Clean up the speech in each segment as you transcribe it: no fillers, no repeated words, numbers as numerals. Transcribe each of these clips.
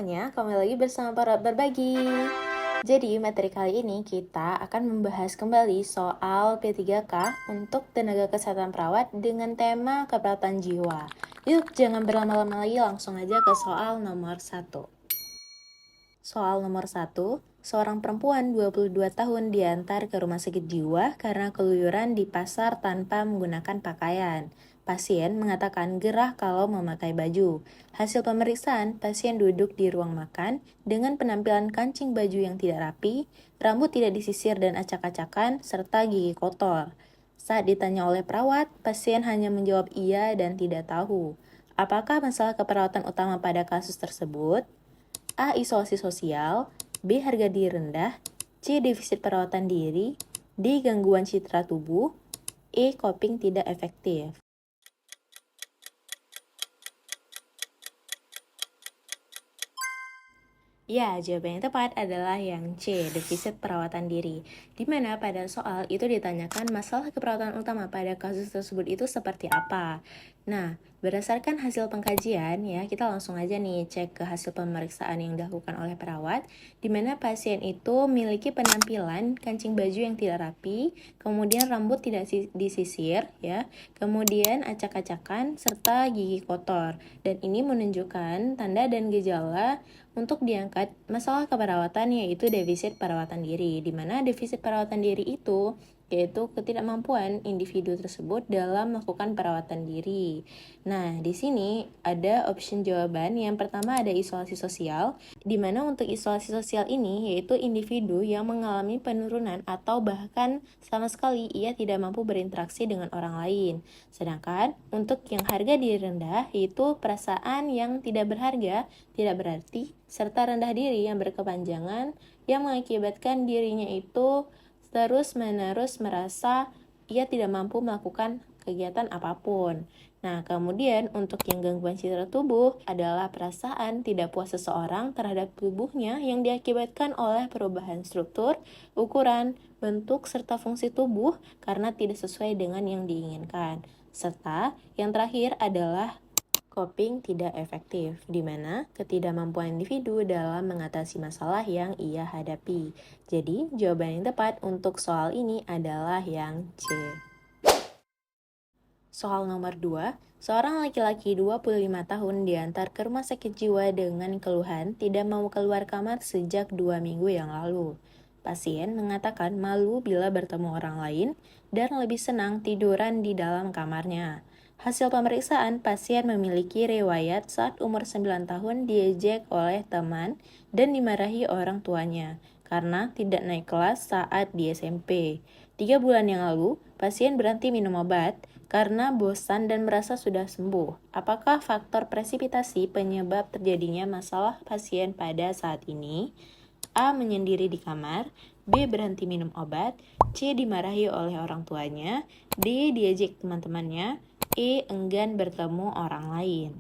semuanya, kembali lagi bersama para berbagi. Jadi, materi kali ini kita akan membahas kembali soal P3K untuk tenaga kesehatan perawat dengan tema keperawatan jiwa. Yuk, jangan berlama-lama lagi, langsung aja ke soal nomor 1. Soal nomor 1, seorang perempuan 22 tahun diantar ke rumah sakit jiwa karena keluyuran di pasar tanpa menggunakan pakaian. Pasien mengatakan gerah kalau memakai baju. Hasil pemeriksaan, pasien duduk di ruang makan dengan penampilan kancing baju yang tidak rapi, rambut tidak disisir dan acak-acakan, serta gigi kotor. Saat ditanya oleh perawat, pasien hanya menjawab iya dan tidak tahu. Apakah masalah keperawatan utama pada kasus tersebut? A. Isolasi sosial, B. Harga diri rendah, C. Defisit perawatan diri, D. Gangguan citra tubuh, E. Coping tidak efektif. Ya, jawaban yang tepat adalah yang C, defisit perawatan diri. Di mana pada soal itu ditanyakan masalah keperawatan utama pada kasus tersebut itu seperti apa. Nah, berdasarkan hasil pengkajian ya, kita langsung aja nih cek ke hasil pemeriksaan yang dilakukan oleh perawat, di mana pasien itu memiliki penampilan kancing baju yang tidak rapi, kemudian rambut tidak disisir ya, kemudian acak-acakan serta gigi kotor. Dan ini menunjukkan tanda dan gejala untuk diangkat masalah keperawatan yaitu defisit perawatan diri, di mana defisit perawatan diri itu yaitu ketidakmampuan individu tersebut dalam melakukan perawatan diri. Nah, di sini ada option jawaban. Yang pertama ada isolasi sosial, di mana untuk isolasi sosial ini yaitu individu yang mengalami penurunan atau bahkan sama sekali ia tidak mampu berinteraksi dengan orang lain. Sedangkan untuk yang harga diri rendah yaitu perasaan yang tidak berharga, tidak berarti, serta rendah diri yang berkepanjangan yang mengakibatkan dirinya itu terus-menerus merasa ia tidak mampu melakukan kegiatan apapun. Nah, kemudian untuk yang gangguan citra tubuh adalah perasaan tidak puas seseorang terhadap tubuhnya yang diakibatkan oleh perubahan struktur, ukuran, bentuk, serta fungsi tubuh karena tidak sesuai dengan yang diinginkan. Serta yang terakhir adalah coping tidak efektif, di mana ketidakmampuan individu dalam mengatasi masalah yang ia hadapi. Jadi, jawaban yang tepat untuk soal ini adalah yang C. Soal nomor 2, seorang laki-laki 25 tahun diantar ke rumah sakit jiwa dengan keluhan tidak mau keluar kamar sejak 2 minggu yang lalu. Pasien mengatakan malu bila bertemu orang lain dan lebih senang tiduran di dalam kamarnya. Hasil pemeriksaan, pasien memiliki riwayat saat umur 9 tahun diejek oleh teman dan dimarahi orang tuanya karena tidak naik kelas saat di SMP. 3 bulan yang lalu, pasien berhenti minum obat karena bosan dan merasa sudah sembuh. Apakah faktor presipitasi penyebab terjadinya masalah pasien pada saat ini? A. Menyendiri di kamar, B. Berhenti minum obat, C. Dimarahi oleh orang tuanya, D. Diejek teman-temannya, E. Enggan bertemu orang lain.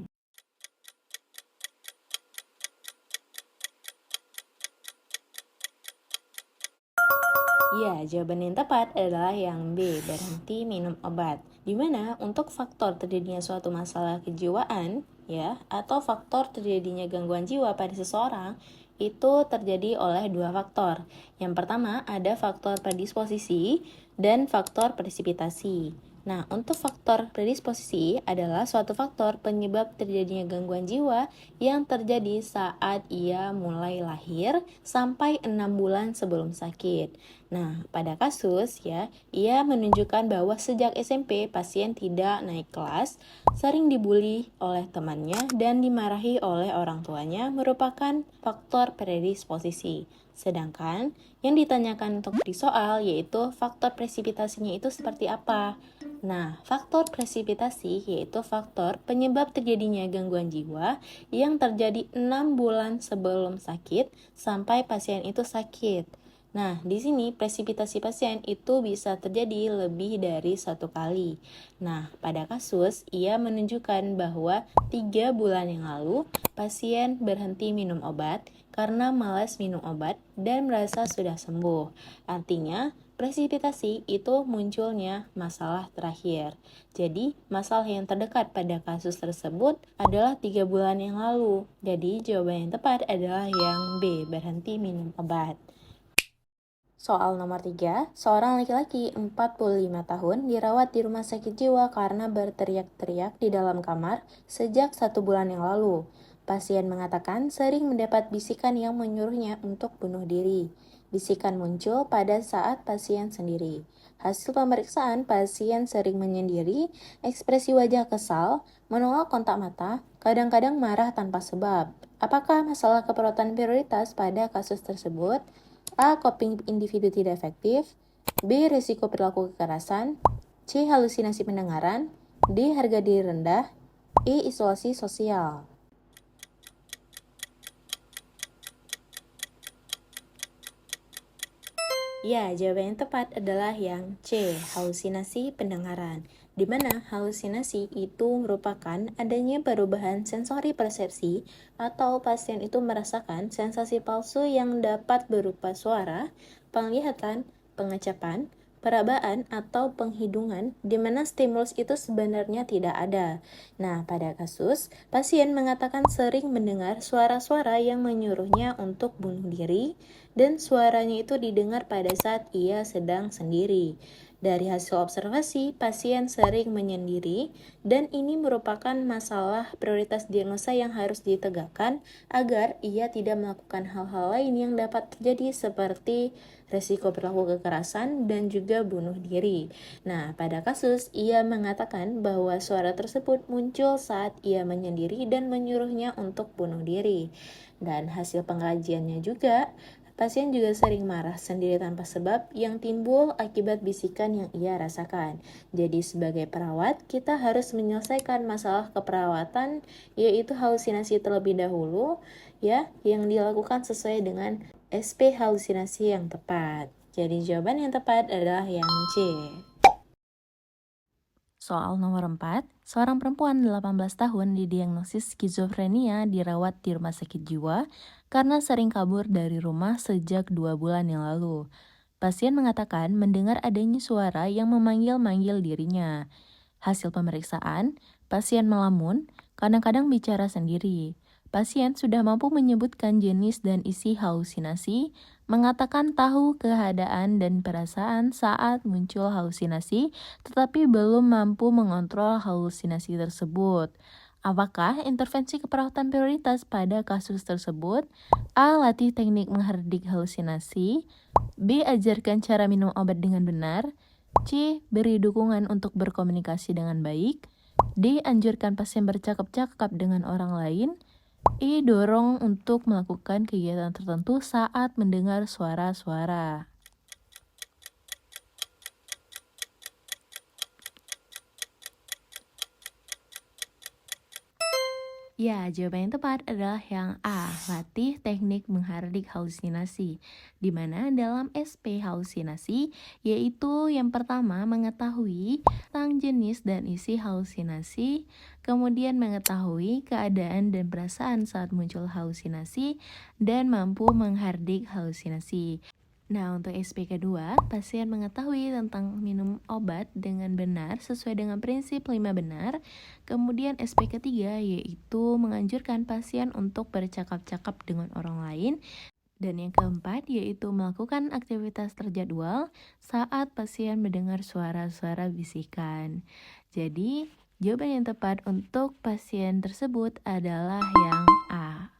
Ya, jawaban yang tepat adalah yang B, berhenti minum obat. Di mana untuk faktor terjadinya suatu masalah kejiwaan, ya, atau faktor terjadinya gangguan jiwa pada seseorang, itu terjadi oleh dua faktor. Yang pertama ada faktor predisposisi dan faktor presipitasi. Nah, untuk faktor predisposisi adalah suatu faktor penyebab terjadinya gangguan jiwa yang terjadi saat ia mulai lahir sampai 6 bulan sebelum sakit. Nah, pada kasus ya, ia menunjukkan bahwa sejak SMP pasien tidak naik kelas, sering dibully oleh temannya dan dimarahi oleh orang tuanya merupakan faktor predisposisi. Sedangkan yang ditanyakan untuk di soal yaitu faktor presipitasinya itu seperti apa? Nah, faktor presipitasi yaitu faktor penyebab terjadinya gangguan jiwa yang terjadi 6 bulan sebelum sakit sampai pasien itu sakit. Nah, di sini presipitasi pasien itu bisa terjadi lebih dari satu kali. Nah, pada kasus, ia menunjukkan bahwa 3 bulan yang lalu, pasien berhenti minum obat karena malas minum obat dan merasa sudah sembuh. Artinya, presipitasi itu munculnya masalah terakhir. Jadi, masalah yang terdekat pada kasus tersebut adalah 3 bulan yang lalu. Jadi, jawaban yang tepat adalah yang B, berhenti minum obat. Soal nomor 3, seorang laki-laki 45 tahun dirawat di rumah sakit jiwa karena berteriak-teriak di dalam kamar sejak 1 bulan yang lalu. Pasien mengatakan sering mendapat bisikan yang menyuruhnya untuk bunuh diri. Bisikan muncul pada saat pasien sendiri. Hasil pemeriksaan, pasien sering menyendiri, ekspresi wajah kesal, menolak kontak mata, kadang-kadang marah tanpa sebab. Apakah masalah keperawatan prioritas pada kasus tersebut? A. Coping individu tidak efektif. B. Risiko perilaku kekerasan. C. Halusinasi pendengaran. D. Harga diri rendah. E. Isolasi sosial. Ya, jawaban yang tepat adalah yang C. Halusinasi pendengaran. Di mana halusinasi itu merupakan adanya perubahan sensori persepsi atau pasien itu merasakan sensasi palsu yang dapat berupa suara, penglihatan, pengecapan, perabaan, atau penghidungan di mana stimulus itu sebenarnya tidak ada. Nah, pada kasus, pasien mengatakan sering mendengar suara-suara yang menyuruhnya untuk bunuh diri dan suaranya itu didengar pada saat ia sedang sendiri. Dari hasil observasi, pasien sering menyendiri dan ini merupakan masalah prioritas diagnosa yang harus ditegakkan agar ia tidak melakukan hal-hal lain yang dapat terjadi seperti resiko perilaku kekerasan dan juga bunuh diri. Nah, pada kasus, ia mengatakan bahwa suara tersebut muncul saat ia menyendiri dan menyuruhnya untuk bunuh diri. Dan hasil pengajiannya juga, pasien juga sering marah sendiri tanpa sebab yang timbul akibat bisikan yang ia rasakan. Jadi sebagai perawat, kita harus menyelesaikan masalah keperawatan yaitu halusinasi terlebih dahulu ya, yang dilakukan sesuai dengan SP halusinasi yang tepat. Jadi jawaban yang tepat adalah yang C. Soal nomor 4, seorang perempuan 18 tahun didiagnosis skizofrenia dirawat di rumah sakit jiwa karena sering kabur dari rumah sejak 2 bulan yang lalu. Pasien mengatakan mendengar adanya suara yang memanggil-manggil dirinya. Hasil pemeriksaan, pasien melamun, kadang-kadang bicara sendiri. Pasien sudah mampu menyebutkan jenis dan isi halusinasi, mengatakan tahu keadaan dan perasaan saat muncul halusinasi, tetapi belum mampu mengontrol halusinasi tersebut. Apakah intervensi keperawatan prioritas pada kasus tersebut? A. Latih teknik menghardik halusinasi. B. Ajarkan cara minum obat dengan benar. C. Beri dukungan untuk berkomunikasi dengan baik. D. Anjurkan pasien bercakap-cakap dengan orang lain. E. Dorong untuk melakukan kegiatan tertentu saat mendengar suara-suara. Ya, jawaban yang tepat adalah yang A, latih teknik menghardik halusinasi. Di mana dalam SP halusinasi, yaitu yang pertama mengetahui tentang jenis dan isi halusinasi, kemudian mengetahui keadaan dan perasaan saat muncul halusinasi, dan mampu menghardik halusinasi. Nah, untuk SP kedua, pasien mengetahui tentang minum obat dengan benar sesuai dengan prinsip 5 benar. Kemudian SP ketiga yaitu menganjurkan pasien untuk bercakap-cakap dengan orang lain. Dan yang keempat yaitu melakukan aktivitas terjadwal saat pasien mendengar suara-suara bisikan. Jadi, jawaban yang tepat untuk pasien tersebut adalah yang A.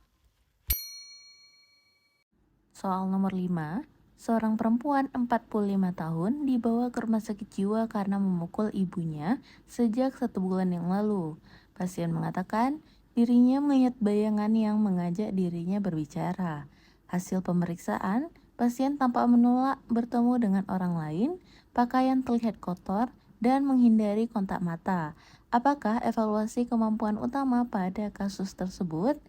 Soal nomor 5. Seorang perempuan 45 tahun dibawa ke rumah sakit jiwa karena memukul ibunya sejak 1 bulan yang lalu. Pasien mengatakan dirinya melihat bayangan yang mengajak dirinya berbicara. Hasil pemeriksaan, pasien tampak menolak bertemu dengan orang lain, pakaian terlihat kotor, dan menghindari kontak mata. Apakah evaluasi kemampuan utama pada kasus tersebut?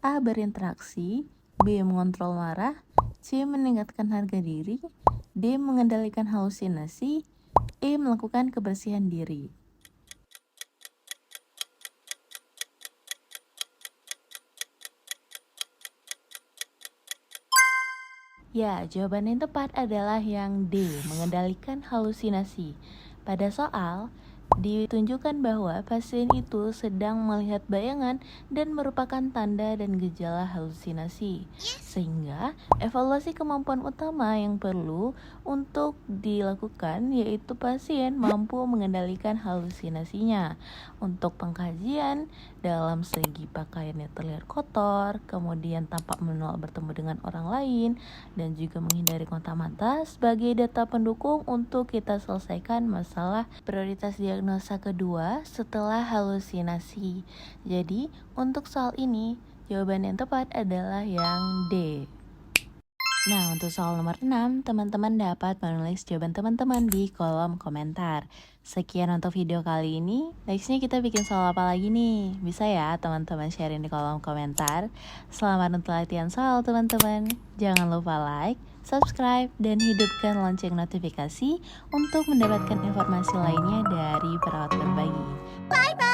A. Berinteraksi. B. Mengontrol marah. C. Meningkatkan harga diri. D. Mengendalikan halusinasi. E. Melakukan kebersihan diri. Ya, jawaban yang tepat adalah yang D, mengendalikan halusinasi. Pada soal, ditunjukkan bahwa pasien itu sedang melihat bayangan dan merupakan tanda dan gejala halusinasi. Sehingga, evaluasi kemampuan utama yang perlu untuk dilakukan yaitu pasien mampu mengendalikan halusinasinya. Untuk pengkajian, dalam segi pakaiannya terlihat kotor, kemudian tampak menolak bertemu dengan orang lain, dan juga menghindari kontak mata sebagai data pendukung untuk kita selesaikan masalah prioritas diagnosa kedua setelah halusinasi. Jadi, untuk soal ini, jawaban yang tepat adalah yang D. Nah, untuk soal nomor 6, teman-teman dapat menulis jawaban teman-teman di kolom komentar. Sekian untuk video kali ini. Nextnya kita bikin soal apa lagi nih? Bisa ya teman-teman sharing di kolom komentar. Selamat untuk latihan soal teman-teman. Jangan lupa like, subscribe, dan hidupkan lonceng notifikasi untuk mendapatkan informasi lainnya dari perawat berbagi. Bye-bye!